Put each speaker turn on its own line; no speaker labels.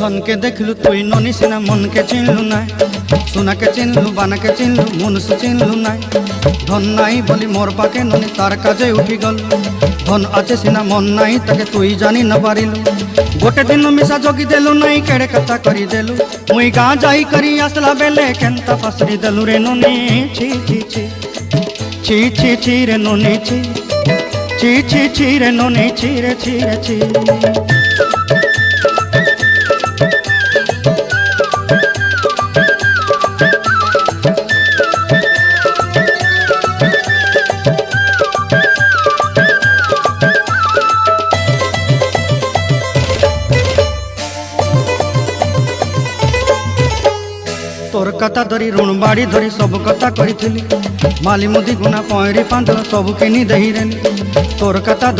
धन के देखलु तुई ननी सिना मन के चिन्हलु नाय सोना के चिन्हलु बाना के चिन्हलु मनुष्य चिन्हलु नाय धन नाई बोली मोर पाके ननी तार काजे उठी गल धन आचे सिना मन नाई ताके तुई जानी न पारिलु गोटे दिन मिसा जोगी देलु नाई केड़े कथा करी देलु मुई गाँ जाई करी आसला बेले केंता फसरी देलु रे ननी छी छी छी छी छी छी रे ननी छी छी छी छी रे ननी छी रे छी रे छी। तोर कथा धरी ऋण बाड़ी धरी सब कथा करी माली मुदी गुना पहरी पांदर सब किनी दही रेली तोर कथा